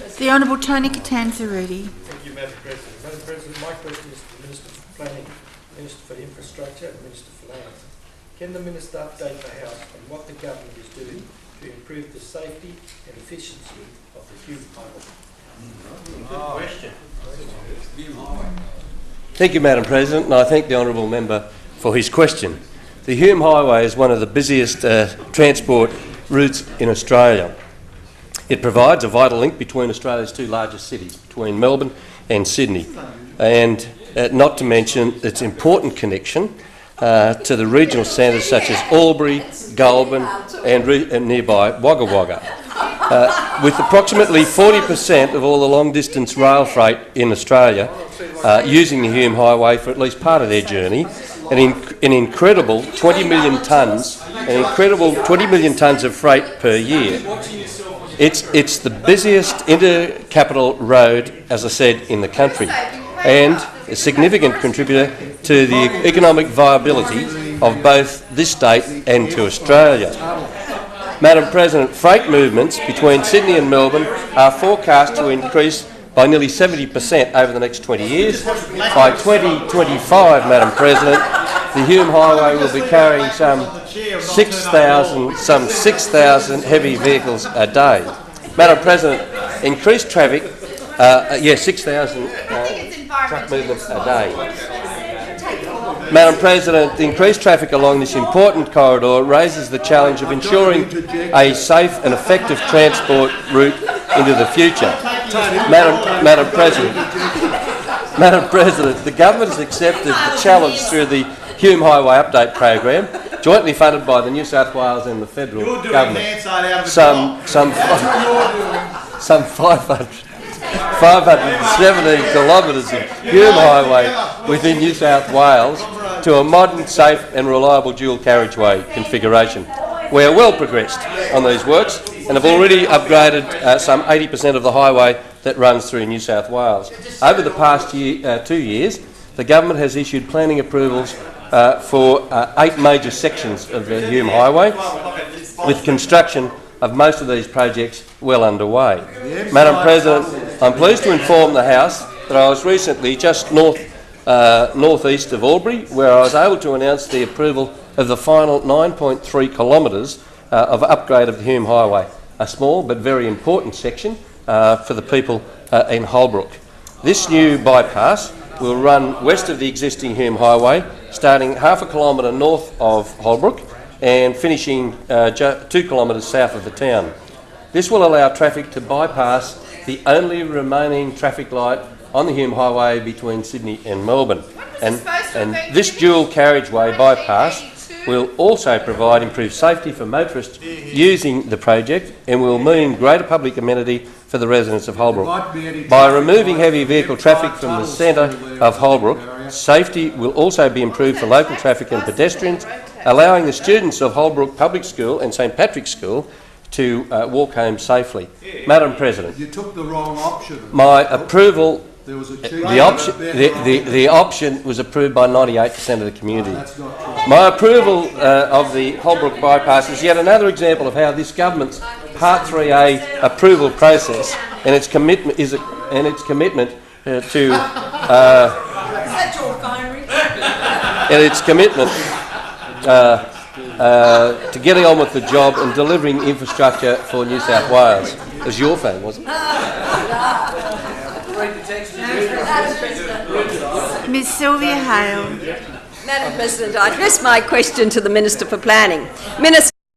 The Honourable Tony Catanzariti. Thank you, Madam President. Madam President, my question is to the Minister for Planning, Minister for Infrastructure and Minister for Land. Can the Minister update the House on what the Government is doing to improve the safety and efficiency of the Hume Highway? Good question. Thank you, Madam President, and I thank the Honourable Member for his question. The Hume Highway is one of the busiest transport routes in Australia. It provides a vital link between Australia's two largest cities, between Melbourne and Sydney, and not to mention its important connection to the regional centres such as Albury, Goulburn and nearby Wagga Wagga. With approximately 40% of all the long-distance rail freight in Australia using the Hume Highway for at least part of their journey, an incredible 20 million tonnes of freight per year. It's the busiest intercapital road, as I said, in the country, and a significant contributor to the economic viability of both this state and to Australia. Madam President, freight movements between Sydney and Melbourne are forecast to increase by nearly 70% over the next 20 years. By 2025, Madam President, the Hume Highway will be carrying some 6,000 heavy vehicles a day. Madam President, increased traffic, 6,000 truck movements a day. Madam President, the increased traffic along this important corridor raises the challenge of ensuring a safe and effective transport route into the future. Madam President, the Government has accepted the challenge through the Hume Highway Update Program, jointly funded by the New South Wales and the Federal Government. Some 517 kilometres of Hume Highway within New South Wales to a modern, safe and reliable dual carriageway configuration. We are well progressed on these works and have already upgraded some 80% of the highway that runs through New South Wales. Over the past 2 years, the Government has issued planning approvals for 8 major sections of the Hume Highway, with construction of most of these projects well underway. Madam President, I'm pleased to inform the House that I was recently just northeast of Albury, where I was able to announce the approval of the final 9.3 kilometres of upgrade of the Hume Highway, a small but very important section for the people in Holbrook. This new bypass will run west of the existing Hume Highway, starting half a kilometre north of Holbrook and finishing 2 kilometres south of the town. This will allow traffic to bypass the only remaining traffic light on the Hume Highway between Sydney and Melbourne. And this dual carriageway bypass will also provide improved safety for motorists using the project and will mean greater public amenity for the residents of Holbrook. By removing heavy vehicle traffic from the centre of Holbrook, safety will also be improved for local traffic and pedestrians, allowing the students of Holbrook Public School and St Patrick's School to walk home safely. Madam President, you took the wrong option. My approval. The option was approved by 98% of the community. My approval of the Holbrook bypass is yet another example of how this Government's Part 3A approval process and its commitment to getting on with the job and delivering infrastructure for New South Wales. It was your phone, wasn't it? Ms Sylvia Hale. Madam President, I address my question to the Minister for Planning. Minister